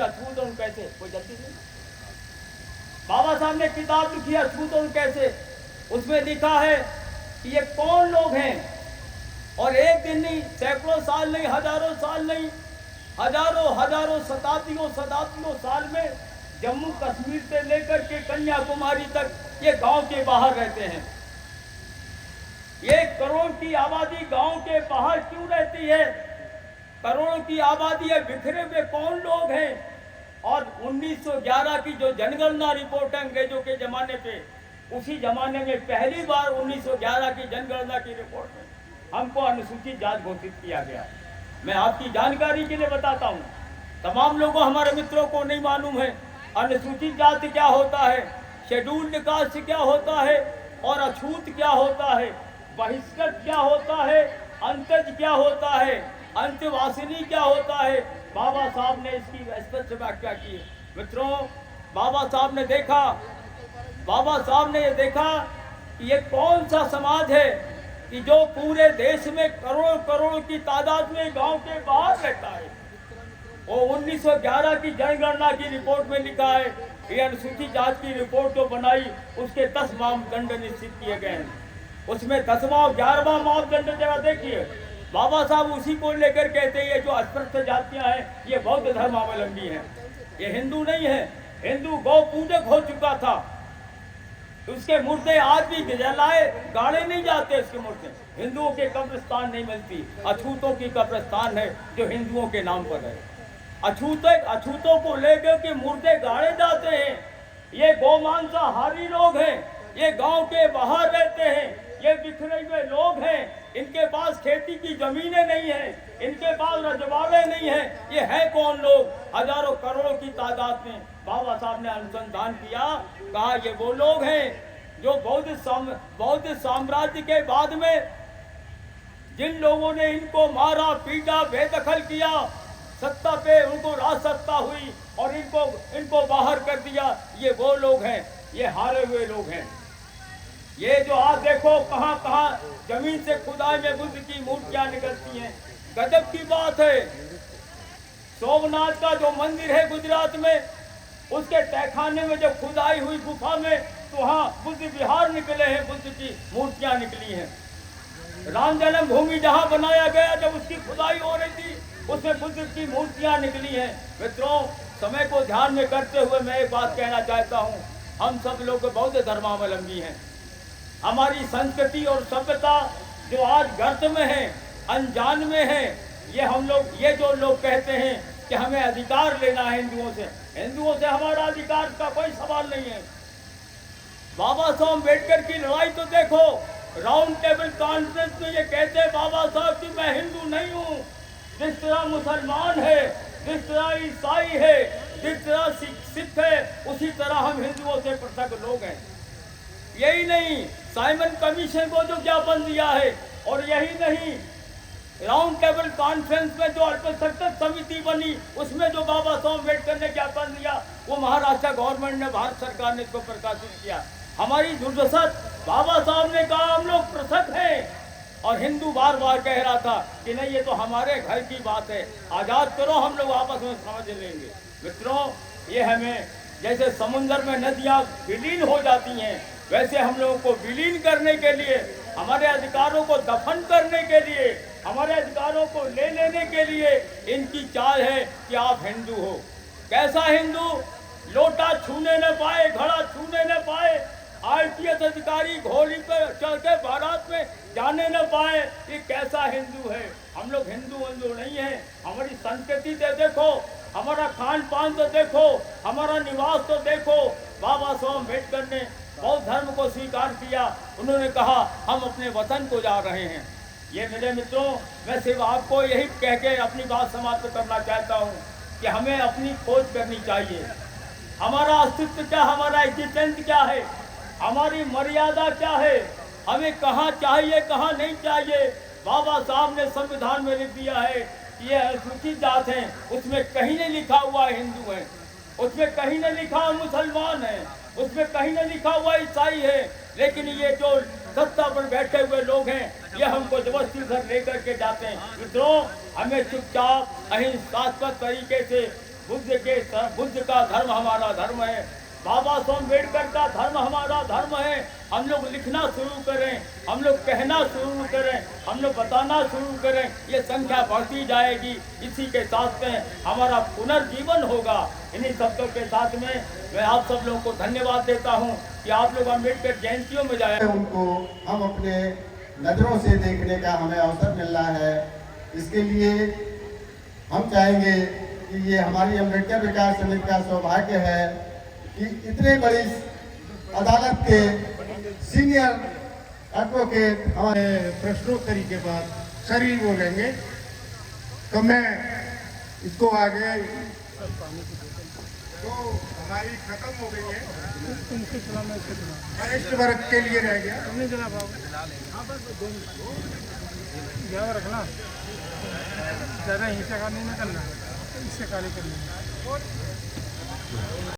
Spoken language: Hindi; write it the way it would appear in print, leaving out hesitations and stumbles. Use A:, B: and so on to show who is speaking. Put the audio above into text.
A: अछूत और कैसे, कोई जल्दी नहीं। बाबा साहब ने किताब लिखी है अछूत और कैसे, उसमें लिखा है कि ये कौन लोग हैं। और एक दिन नहीं, सैकड़ों साल नहीं, हजारों साल नहीं, हजारों शताब्दियों साल में जम्मू कश्मीर से लेकर के कन्याकुमारी तक ये गांव के बाहर रहते हैं। 1 करोड़ की आबादी गांव के बाहर क्यों रहती है? करोड़ों की आबादी है, बिखरे हुए कौन लोग हैं? और 1911 की जो जनगणना रिपोर्ट है अंग्रेजों के जमाने पे, उसी जमाने में पहली बार 1911 की जनगणना की रिपोर्ट में हमको अनुसूचित जाति घोषित किया गया। मैं आपकी जानकारी के लिए बताता हूँ, तमाम लोगों, हमारे मित्रों को नहीं मालूम है अनुसूचित जाति क्या होता है, शेड्यूल्ड कास्ट क्या होता है, और अछूत क्या होता है, बहिष्कृत क्या होता है, अंतज क्या होता है, अंतवासिनी क्या होता है। बाबा साहब ने इसकी स्पष्ट व्याख्या की है। मित्रों, बाबा साहब ने ये देखा कि ये कौन सा समाज है कि जो पूरे देश में करोड़ की तादाद में गांव के बाहर रहता है। वो 1911 की जनगणना की रिपोर्ट में लिखा है, ये अनुसूचित जाति की रिपोर्ट जो बनाई उसके 10 मापदंड निश्चित किए गए हैं। उसमें 10वां और 11वां मापदंड जरा देखिए। बाबा साहब उसी को लेकर कहते हैं ये जो अस्पृश्य जातियां हैं ये बौद्ध धर्मावलंबी हैं, ये हिंदू नहीं है। हिंदू गौ पूजक हो चुका था, उसके मुर्दे आज भी जलाए गाड़े नहीं जाते। उसके मुर्दे हिंदुओं के कब्रिस्तान नहीं मिलती, अछूतों की कब्रिस्तान है जो हिंदुओं के नाम पर है। अछूतों को लेकर के मुर्दे गाड़े जाते हैं। ये गौमांसाहारी लोग हैं, ये गांव के बाहर रहते हैं, ये बिखरे हुए लोग हैं, इनके पास खेती की जमीनें नहीं है, इनके पास रजवाड़े नहीं है। ये है कौन लोग? हजारों करोड़ों की तादाद में बाबा साहब ने अनुसंधान किया, कहा ये वो लोग हैं जो बौद्ध साम्राज्य के बाद में जिन लोगों ने इनको मारा, पीटा, बेदखल किया, सत्ता पे उनको राज सत्ता हुई और इनको बाहर कर दिया, ये वो लोग हैं, ये हारे हुए लोग हैं। ये जो आप देखो कहां जमीन से खुदाई में बुद्ध की मूर्तियां निकलती हैं। गजब की बात है। सोमनाथ का जो मंदिर है गुजरात में, उसके तहखाने में जब खुदाई हुई गुफा में, तो वहाँ बुद्ध विहार निकले हैं, बुद्ध की मूर्तियां निकली हैं। राम जन्म भूमि जहाँ बनाया गया, जब उसकी खुदाई हो रही थी, उसमें बुद्ध की मूर्तियां निकली हैं। मित्रों, समय को ध्यान में करते हुए मैं एक बात कहना चाहता हूँ, हम सब लोग बौद्ध धर्मावलंबी हैं। हमारी संस्कृति और सभ्यता जो आज गर्त में है, अनजान में है, ये जो लोग कहते हैं कि हमें अधिकार लेना है हिंदुओं से हमारा अधिकार का कोई सवाल नहीं है। बाबा साहब अम्बेडकर की लड़ाई तो देखो, राउंड टेबल कॉन्फ्रेंस में ये कहते हैं बाबा साहब कि मैं हिंदू नहीं हूँ। जिस तरह मुसलमान है, जिस तरह ईसाई है, जिस तरह सिख है, उसी तरह हम हिंदुओं से पृथक लोग हैं। यही नहीं, साइमन कमीशन को जो ज्ञापन दिया है, और यही नहीं, राउंड टेबल कॉन्फ्रेंस में जो अल्पसंख्यक समिति बनी, उसमें जो बाबा साहब अम्बेडकर ने ज्ञापन दिया, वो महाराष्ट्र गवर्नमेंट ने, भारत सरकार ने इसको प्रकाशित किया। हमारी दुर्दशा, बाबा साहब ने कहा हम लोग पृथक हैं, और हिंदू बार बार कह रहा था कि नहीं, ये तो हमारे घर की बात है, आज़ाद करो, हम लोग आपस में समझ लेंगे। मित्रों, ये हमें जैसे समुद्र में नदियाँ विलीन हो जाती हैं, वैसे हम लोगों को विलीन करने के लिए, हमारे अधिकारों को दफन करने के लिए, हमारे अधिकारों को ले लेने के लिए इनकी चाल है कि आप हिंदू हो। कैसा हिंदू? लोटा छूने न पाए, घड़ा छूने न पाए, IPS अधिकारी घोड़ी पर चढ़ के बारात में जाने न पाए, ये कैसा हिंदू है? हम लोग हिंदू नहीं है। हमारी संस्कृति से देखो, हमारा खान पान तो देखो, हमारा निवास तो देखो। बाबा साहब अम्बेडकर ने बौद्ध धर्म को स्वीकार किया, उन्होंने कहा हम अपने वतन को जा रहे हैं। ये मेरे मित्रों, मैं सिर्फ आपको यही कह के अपनी बात समाप्त करना चाहता हूँ कि हमें अपनी खोज करनी चाहिए। हमारा अस्तित्व क्या, हमारा एग्जिस्टेंस क्या है, हमारी मर्यादा क्या है, हमें कहाँ चाहिए, कहाँ नहीं चाहिए। बाबा साहब ने संविधान में लिख दिया है कि ये अनुसूचित जात हैं, उसमें कहीं नहीं लिखा हुआ हिंदू है, उसमें कहीं नहीं लिखा हुआ मुसलमान है, उसमें कहीं नहीं लिखा हुआ ईसाई है। लेकिन ये जो सत्ता पर बैठे हुए लोग हैं, ये हमको जबरदस्ती घर लेकर के जाते हैं। मित्रों, हमें चुपचाप अहिंसात्मक तरीके से बुद्ध का धर्म हमारा धर्म है, बाबा साहब अम्बेडकर का धर्म हमारा धर्म है। हम लोग लिखना शुरू करें, हम लोग कहना शुरू करें, हम लोग बताना शुरू करें, ये संख्या बढ़ती जाएगी। इसी के साथ में हमारा पुनर्जीवन होगा। इन्हीं शब्दों के साथ में मैं आप सब लोगों को धन्यवाद देता हूँ कि आप लोग अम्बेडकर जयंतियों में जाए।
B: उनको हम अपने नज़रों से देखने का हमें अवसर मिल रहा है। इसके लिए हम चाहेंगे कि ये हमारी अम्बेडकर विकास समिति का सौभाग्य है कि इतने बड़ी अदालत के सीनियर एडवोकेट
C: हमारे प्रश्नोत्तरी के बाद सर ही बोलेंगे, तो मैं इसको आगे तो हमारी खत्म हो गई है, वरिष्ठ वर्ग के लिए रह गया।
D: रखना ज़्यादा हिंसा का नहीं करना, इससे खाली करना।